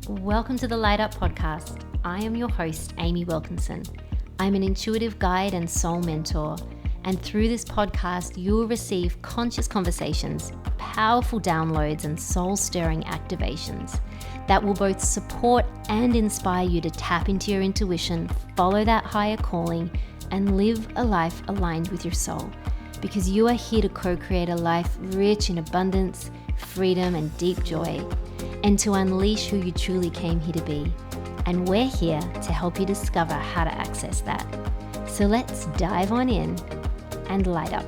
Welcome to the Light Up podcast. I am your host, Amy Wilkinson. I'm an intuitive guide and soul mentor, and through this podcast, you will receive conscious conversations, powerful downloads, and soul-stirring activations that will both support and inspire you to tap into your intuition, follow that higher calling, and live a life aligned with your soul. Because you are here to co-create a life rich in abundance, freedom, and deep joy, and to unleash who you truly came here to be. And we're here to help you discover how to access that. So let's dive on in and light up.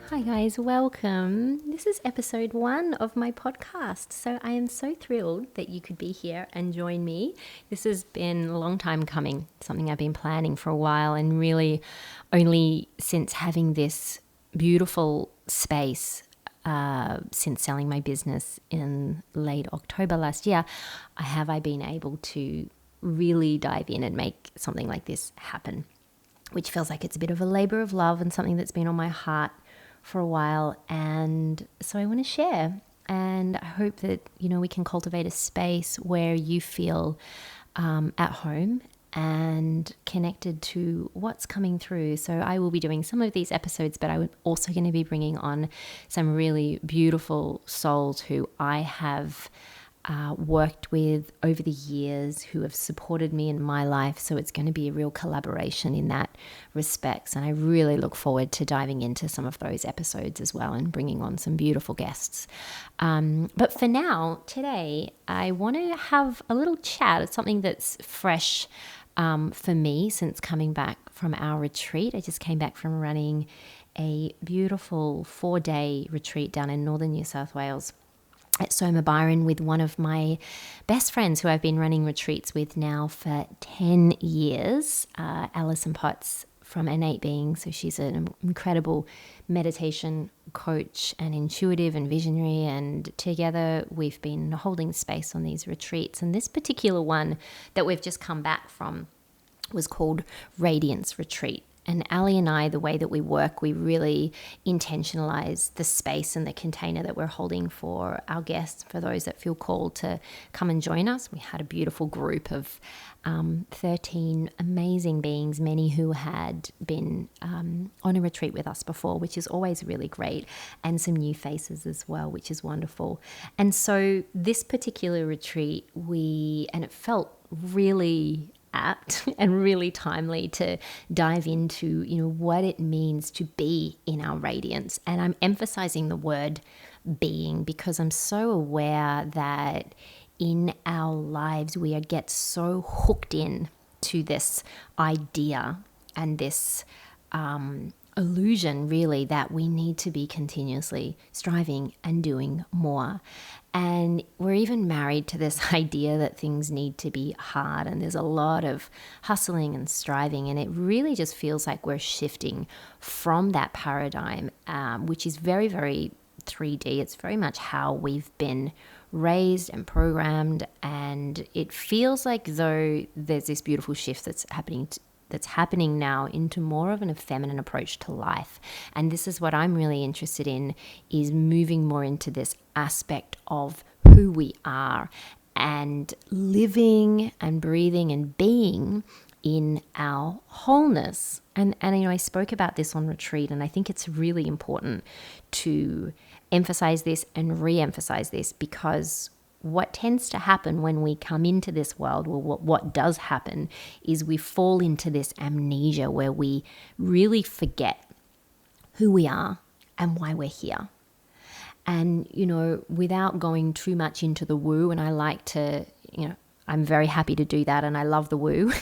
Hi guys, welcome. This is episode 1 of my podcast. So I am so thrilled that you could be here and join me. This has been a long time coming, something I've been planning for a while, and really only since having this beautiful space since selling my business in late October last year, I been able to really dive in and make something like this happen, which feels like it's a bit of a labor of love and something that's been on my heart for a while. And so I want to share, and I hope that, we can cultivate a space where you feel at home and connected to what's coming through. So I will be doing some of these episodes, but I'm also going to be bringing on some really beautiful souls who I have worked with over the years, who have supported me in my life. So it's going to be a real collaboration in that respects. And I really look forward to diving into some of those episodes as well and bringing on some beautiful guests. But for now, today, I want to have a little chat. It's something that's fresh for me since coming back from our retreat. I just came back from running a beautiful 4-day retreat down in northern New South Wales at Byron with one of my best friends who I've been running retreats with now for 10 years, Alison Potts from Innate Being. So she's an incredible meditation coach and intuitive and visionary, and together we've been holding space on these retreats. And this particular one that we've just come back from was called Radiance Retreat. And Ali and I, the way that we work, we really intentionalize the space and the container that we're holding for our guests, for those that feel called to come and join us. We had a beautiful group of 13 amazing beings, many who had been on a retreat with us before, which is always really great, and some new faces as well, which is wonderful. And so this particular retreat, and it felt really apt and really timely to dive into, what it means to be in our radiance. And I'm emphasizing the word being because I'm so aware that in our lives we get so hooked in to this idea and this illusion, really, that we need to be continuously striving and doing more. And we're even married to this idea that things need to be hard, and there's a lot of hustling and striving, and it really just feels like we're shifting from that paradigm, which is very, very 3D. It's very much how we've been raised and programmed, and it feels like though there's this beautiful shift that's happening now into more of a feminine approach to life. And this is what I'm really interested in, is moving more into this aspect of who we are and living and breathing and being in our wholeness. And I spoke about this on retreat, and I think it's really important to emphasize this and re-emphasize this, because what tends to happen when we come into this world, or what does happen, is we fall into this amnesia where we really forget who we are and why we're here. And, without going too much into the woo, and I like to, I'm very happy to do that, and I love the woo,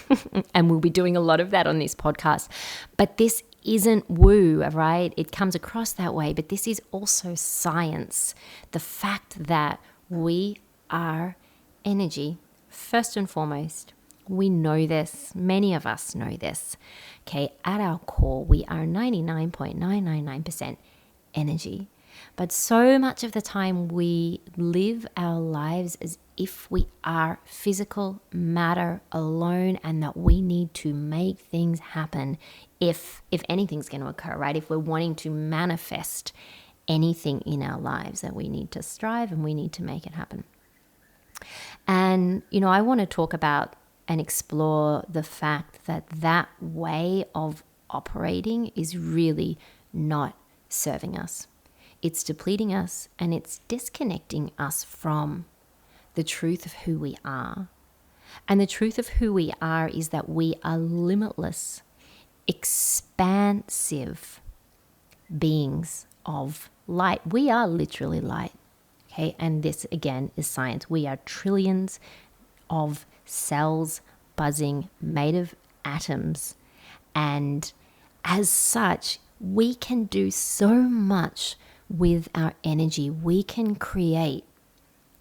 and we'll be doing a lot of that on this podcast. But this isn't woo, right? It comes across that way, but this is also science. The fact that we are energy, first and foremost. We know this. Many of us know this. Okay, at our core, we are 99.999% energy. But so much of the time we live our lives as if we are physical matter alone, and that we need to make things happen if anything's going to occur, right? If we're wanting to manifest anything in our lives, that we need to strive and we need to make it happen. And, I want to talk about and explore the fact that that way of operating is really not serving us. It's depleting us and it's disconnecting us from the truth of who we are. And the truth of who we are is that we are limitless, expansive beings of light. We are literally light. Okay, and this again is science. We are trillions of cells buzzing, made of atoms, and as such, we can do so much with our energy. We can create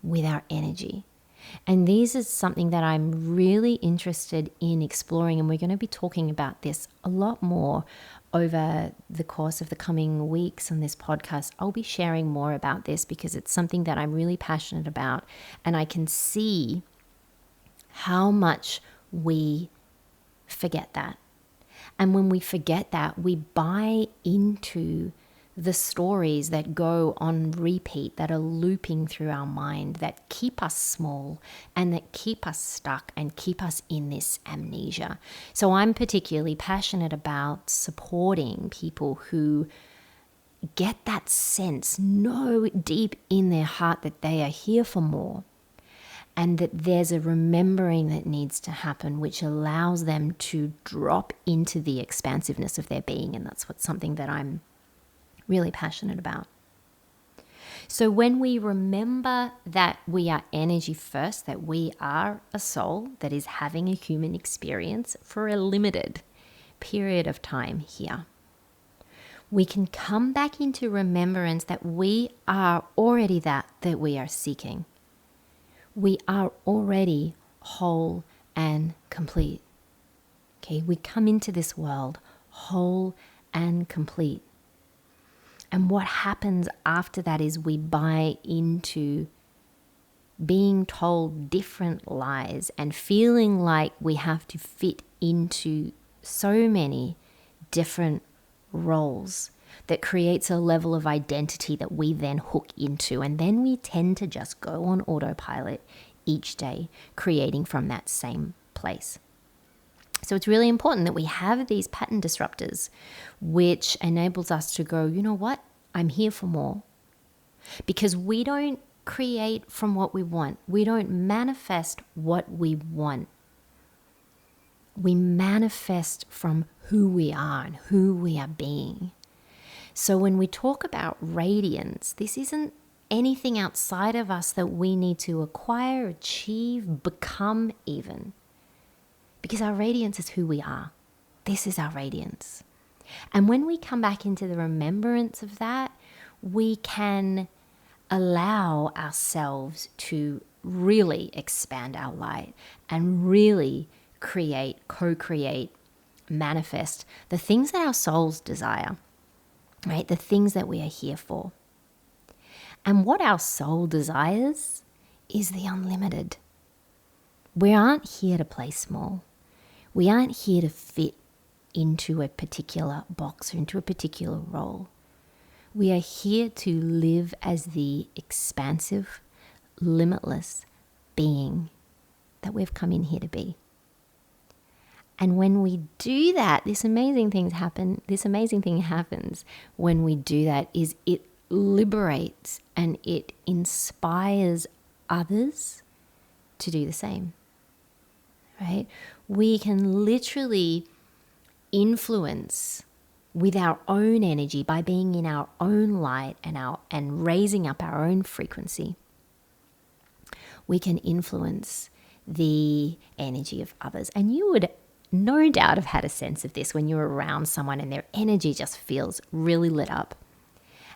with our energy. And this is something that I'm really interested in exploring, and we're going to be talking about this a lot more over the course of the coming weeks on this podcast. I'll be sharing more about this because it's something that I'm really passionate about, and I can see how much we forget that. And when we forget that, we buy into the stories that go on repeat, that are looping through our mind, that keep us small and that keep us stuck and keep us in this amnesia. So I'm particularly passionate about supporting people who get that sense, know deep in their heart that they are here for more, and that there's a remembering that needs to happen, which allows them to drop into the expansiveness of their being. And that's something that I'm really passionate about. So when we remember that we are energy first, that we are a soul that is having a human experience for a limited period of time here, we can come back into remembrance that we are already that we are seeking. We are already whole and complete. Okay, we come into this world whole and complete. And what happens after that is we buy into being told different lies and feeling like we have to fit into so many different roles that creates a level of identity that we then hook into. And then we tend to just go on autopilot each day, creating from that same place. So it's really important that we have these pattern disruptors, which enables us to go, you know what? I'm here for more. Because we don't create from what we want. We don't manifest what we want. We manifest from who we are and who we are being. So when we talk about radiance, this isn't anything outside of us that we need to acquire, achieve, become even. Because our radiance is who we are. This is our radiance. And when we come back into the remembrance of that, we can allow ourselves to really expand our light and really create, co-create, manifest the things that our souls desire, right? The things that we are here for. And what our soul desires is the unlimited. We aren't here to play small. We aren't here to fit into a particular box or into a particular role. We are here to live as the expansive, limitless being that we've come in here to be. And when we do that, this amazing thing happens when we do that is it liberates and it inspires others to do the same, right? We can literally influence with our own energy by being in our own light and raising up our own frequency. We can influence the energy of others. And you would no doubt have had a sense of this when you're around someone and their energy just feels really lit up.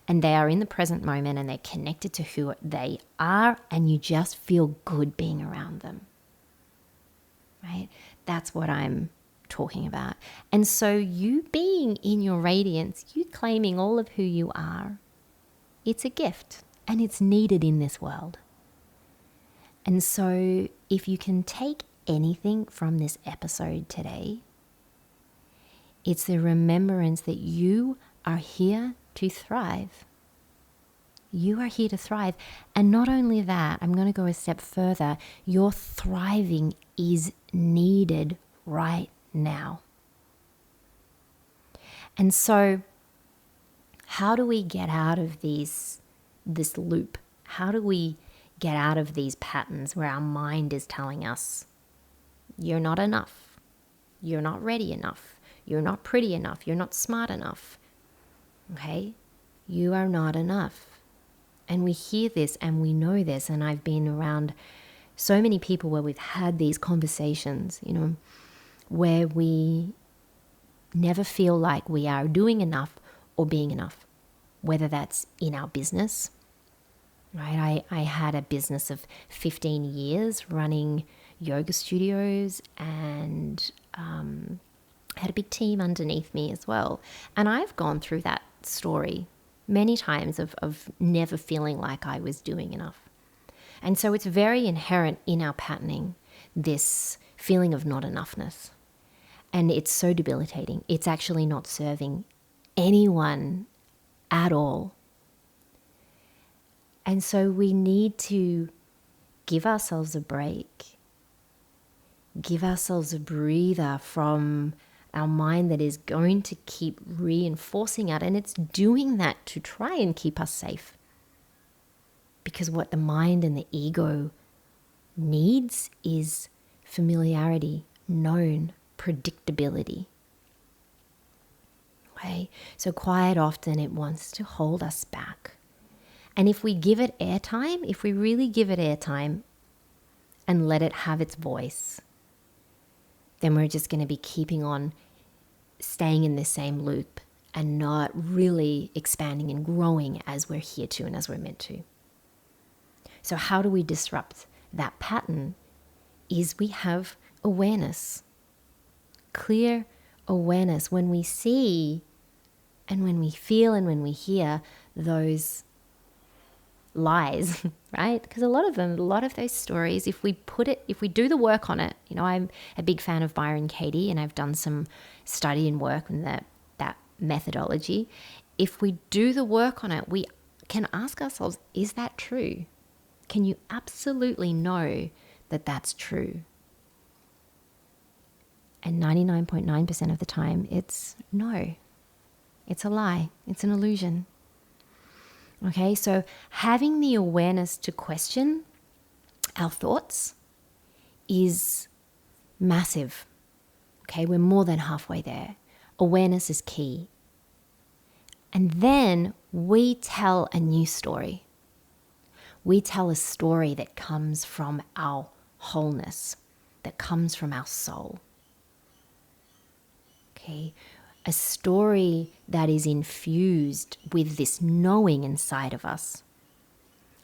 And they are in the present moment and they're connected to who they are, and you just feel good being around them. Right? That's what I'm talking about. And so you being in your radiance, you claiming all of who you are, it's a gift and it's needed in this world. And so if you can take anything from this episode today, it's the remembrance that you are here to thrive. You are here to thrive. And not only that, I'm going to go a step further. Your thriving is needed right now. And so how do we get out of this loop? How do we get out of these patterns where our mind is telling us, you're not enough, you're not ready enough, you're not pretty enough, you're not smart enough, okay? You are not enough. And we hear this and we know this, and I've been around so many people where we've had these conversations, where we never feel like we are doing enough or being enough, whether that's in our business, right? I had a business of 15 years running yoga studios and had a big team underneath me as well. And I've gone through that story many times of never feeling like I was doing enough. And so it's very inherent in our patterning, this feeling of not enoughness. And it's so debilitating. It's actually not serving anyone at all. And so we need to give ourselves a break, give ourselves a breather from our mind that is going to keep reinforcing it. And it's doing that to try and keep us safe. Because what the mind and the ego needs is familiarity, known, predictability. Okay? So quite often it wants to hold us back. And if we give it airtime, if we really give it airtime and let it have its voice, then we're just going to be keeping on staying in this same loop and not really expanding and growing as we're here to and as we're meant to. So how do we disrupt that pattern? Is we have awareness, clear awareness when we see and when we feel and when we hear those lies, right? Because a lot of those stories, if we do the work on it, I'm a big fan of Byron Katie, and I've done some study and work in that methodology. If we do the work on it, we can ask ourselves, is that true? Can you absolutely know that that's true? And 99.9% of the time, it's no. It's a lie. It's an illusion. Okay, so having the awareness to question our thoughts is massive. Okay, we're more than halfway there. Awareness is key. And then we tell a new story. We tell a story that comes from our wholeness, that comes from our soul. Okay, a story that is infused with this knowing inside of us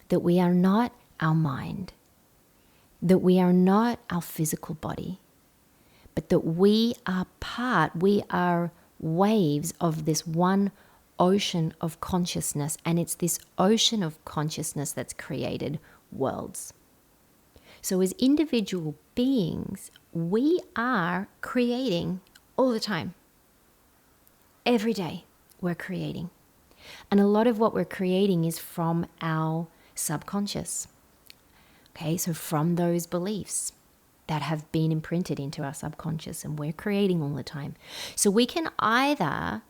that we are not our mind, that we are not our physical body, but that we are waves of this one ocean of consciousness, and it's this ocean of consciousness that's created worlds. So as individual beings, we are creating all the time. Every day we're creating. And a lot of what we're creating is from our subconscious. Okay, so from those beliefs that have been imprinted into our subconscious, and we're creating all the time. So we can either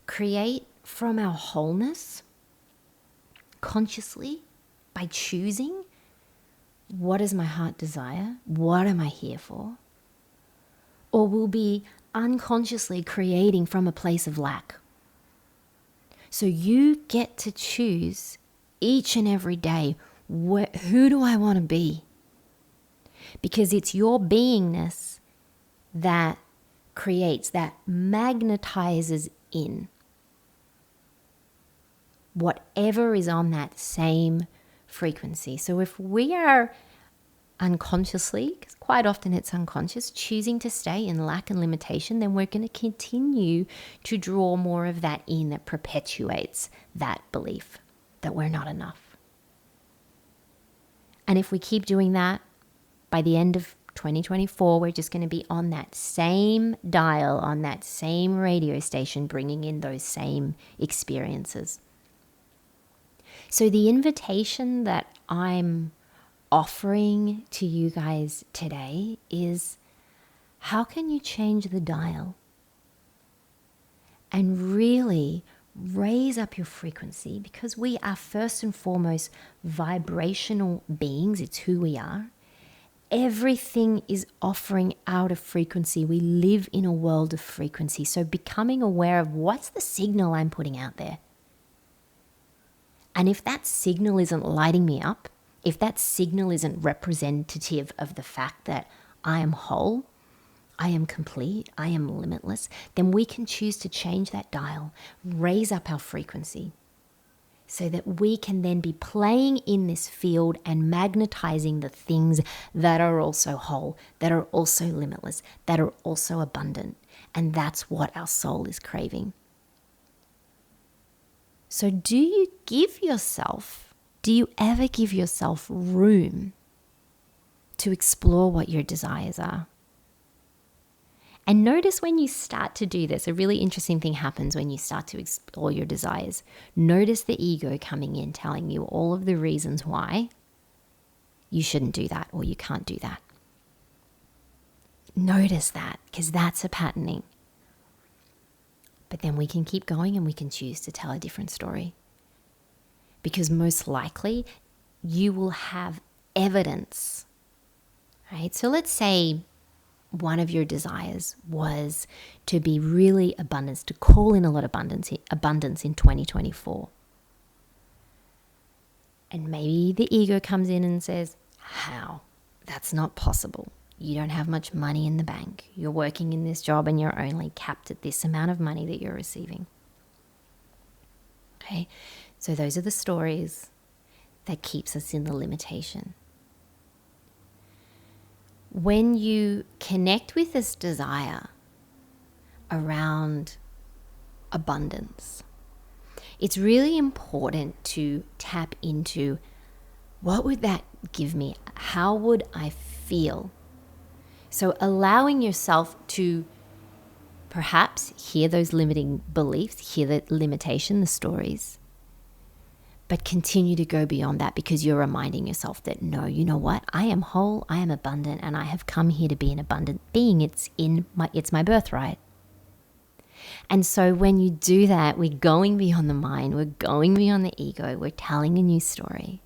create from our wholeness consciously by choosing, what does my heart desire? What am I here for? Or we'll be unconsciously creating from a place of lack. So you get to choose each and every day, who do I want to be? Because it's your beingness that creates, that magnetizes in whatever is on that same frequency. So if we are unconsciously, because quite often it's unconscious, choosing to stay in lack and limitation, then we're going to continue to draw more of that in that perpetuates that belief that we're not enough. And if we keep doing that, by the end of 2024, we're just going to be on that same dial, on that same radio station, bringing in those same experiences. So the invitation that I'm offering to you guys today is, how can you change the dial and really raise up your frequency? Because we are first and foremost vibrational beings. It's who we are. Everything is offering out of frequency. We live in a world of frequency. So becoming aware of what's the signal I'm putting out there. And if that signal isn't lighting me up, if that signal isn't representative of the fact that I am whole, I am complete, I am limitless, then we can choose to change that dial, raise up our frequency, so that we can then be playing in this field and magnetizing the things that are also whole, that are also limitless, that are also abundant. And that's what our soul is craving. So do you ever give yourself room to explore what your desires are? And notice when you start to do this, a really interesting thing happens when you start to explore your desires. Notice the ego coming in, telling you all of the reasons why you shouldn't do that or you can't do that. Notice that, because that's a patterning. But then we can keep going and we can choose to tell a different story. Because most likely you will have evidence, right? So let's say one of your desires was to be really abundant, to call in a lot of abundance in 2024. And maybe the ego comes in and says, how? That's not possible. You don't have much money in the bank. You're working in this job and you're only capped at this amount of money that you're receiving. Okay, so those are the stories that keeps us in the limitation. When you connect with this desire around abundance, it's really important to tap into, what would that give me? How would I feel? So allowing yourself to perhaps hear those limiting beliefs, hear the limitation, the stories, but continue to go beyond that, because you're reminding yourself that, no, you know what? I am whole, I am abundant, and I have come here to be an abundant being. It's my birthright. And so when you do that, we're going beyond the mind, we're going beyond the ego, we're telling a new story.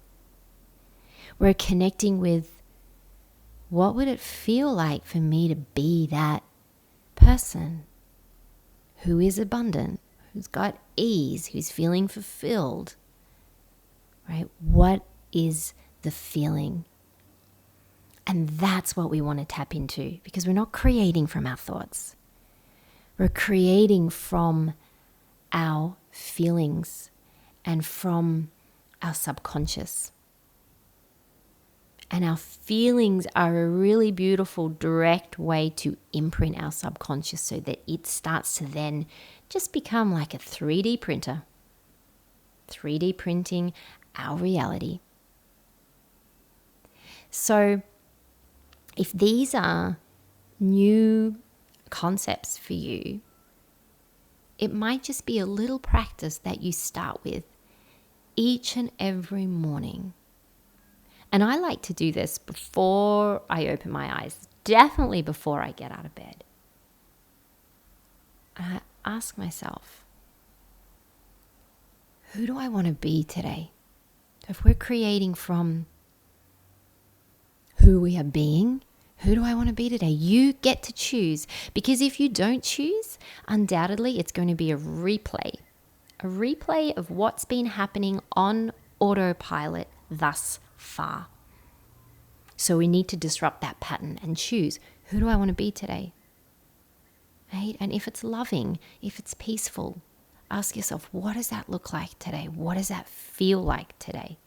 We're connecting with, what would it feel like for me to be that person who is abundant, who's got ease, who's feeling fulfilled, right? What is the feeling? And that's what we want to tap into, because we're not creating from our thoughts. We're creating from our feelings and from our subconscious. And our feelings are a really beautiful, direct way to imprint our subconscious, so that it starts to then just become like a 3D printer. 3D printing our reality. So if these are new concepts for you, it might just be a little practice that you start with each and every morning. And I like to do this before I open my eyes, definitely before I get out of bed. I ask myself, who do I want to be today? If we're creating from who we are being, who do I want to be today? You get to choose, because if you don't choose, undoubtedly it's going to be a replay of what's been happening on autopilot thus far. So we need to disrupt that pattern and choose, who do I want to be today? Right? And if it's loving, if it's peaceful, ask yourself, what does that look like today? What does that feel like today?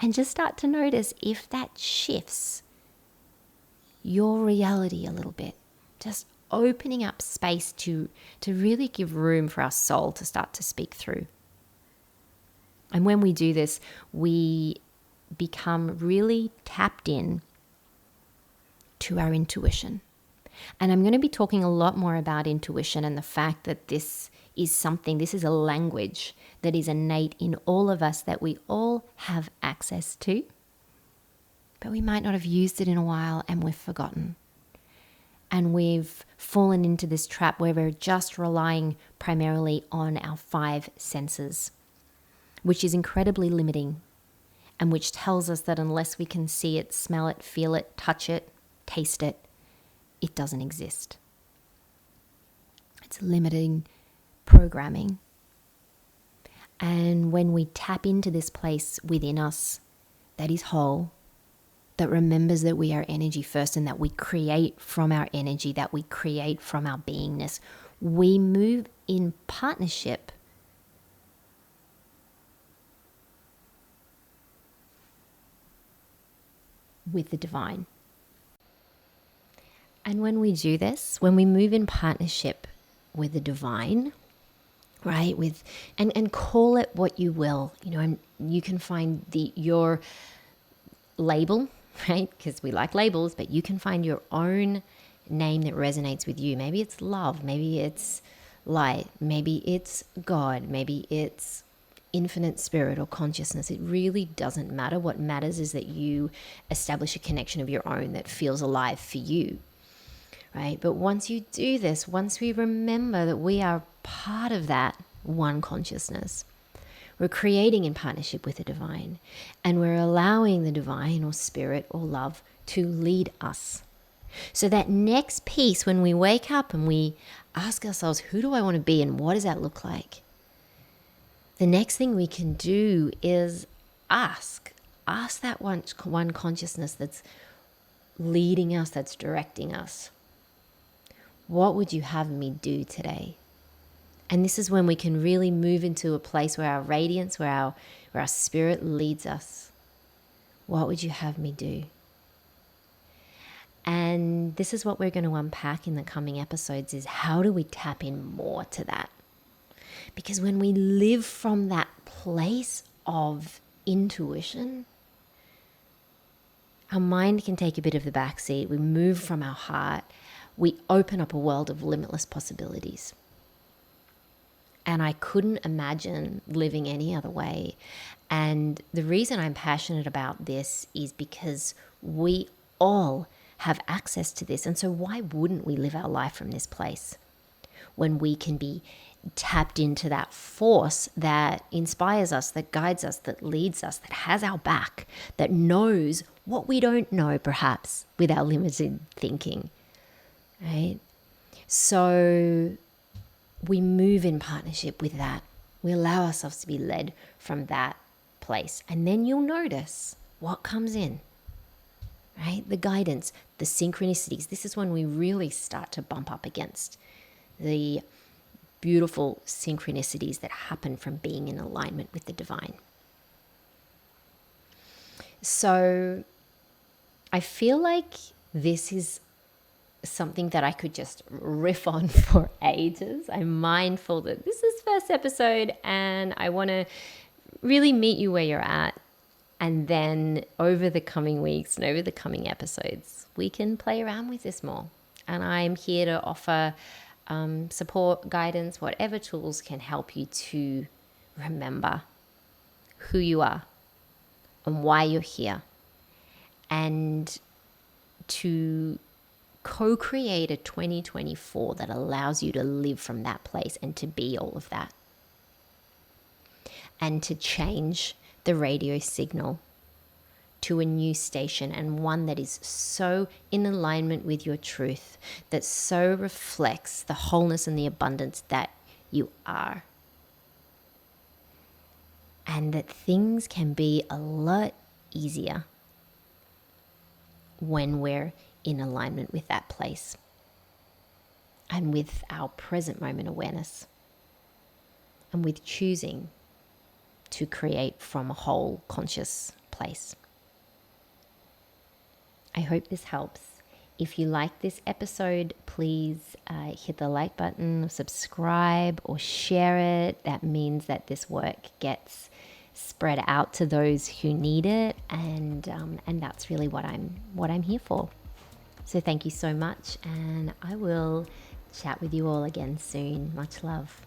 And just start to notice if that shifts your reality a little bit. Just opening up space to really give room for our soul to start to speak through. And when we do this, we become really tapped in to our intuition. And I'm going to be talking a lot more about intuition and the fact that this is a language that is innate in all of us, that we all have access to, but we might not have used it in a while and we've forgotten. And we've fallen into this trap where we're just relying primarily on our 5 senses, which is incredibly limiting, and which tells us that unless we can see it, smell it, feel it, touch it, taste it, it doesn't exist. It's limiting programming. And when we tap into this place within us that is whole, that remembers that we are energy first and that we create from our energy, that we create from our beingness, we move in partnership with the divine. And when we do this, when we move in partnership with the divine, right, and call it what you will, and you can find your label, right? Because we like labels, but you can find your own name that resonates with you. Maybe it's love, maybe it's light, maybe it's God, maybe it's infinite spirit or consciousness. It really doesn't matter. What matters is that you establish a connection of your own that feels alive for you, right? But once you do this, once we remember that we are part of that one consciousness, we're creating in partnership with the divine, and we're allowing the divine or spirit or love to lead us. So that next piece, when we wake up and we ask ourselves, who do I want to be and what does that look like? The next thing we can do is ask that one consciousness that's leading us, that's directing us. What would you have me do today? And this is when we can really move into a place where our radiance, where our spirit leads us. What would you have me do? And this is what we're going to unpack in the coming episodes, is how do we tap in more to that? Because when we live from that place of intuition, our mind can take a bit of the backseat. We move from our heart. We open up a world of limitless possibilities. And I couldn't imagine living any other way. And the reason I'm passionate about this is because we all have access to this. And so why wouldn't we live our life from this place when we can be tapped into that force that inspires us, that guides us, that leads us, that has our back, that knows what we don't know perhaps with our limited thinking, right? So we move in partnership with that. We allow ourselves to be led from that place. And then you'll notice what comes in, right? The guidance, the synchronicities. This is when we really start to bump up against the beautiful synchronicities that happen from being in alignment with the divine. So I feel like this is something that I could just riff on for ages. I'm mindful that this is first episode and I want to really meet you where you're at. And then over the coming weeks and over the coming episodes, we can play around with this more. And I'm here to offer support, guidance, whatever tools can help you to remember who you are and why you're here, and to co-create a 2024 that allows you to live from that place and to be all of that, and to change the radio signal to a new station, and one that is so in alignment with your truth, that so reflects the wholeness and the abundance that you are. And that things can be a lot easier when we're in alignment with that place and with our present moment awareness, and with choosing to create from a whole conscious place. I hope this helps. If you like this episode, please hit the like button, subscribe, or share it. That means that this work gets spread out to those who need it, and that's really what I'm here for. So thank you so much, and I will chat with you all again soon. Much love.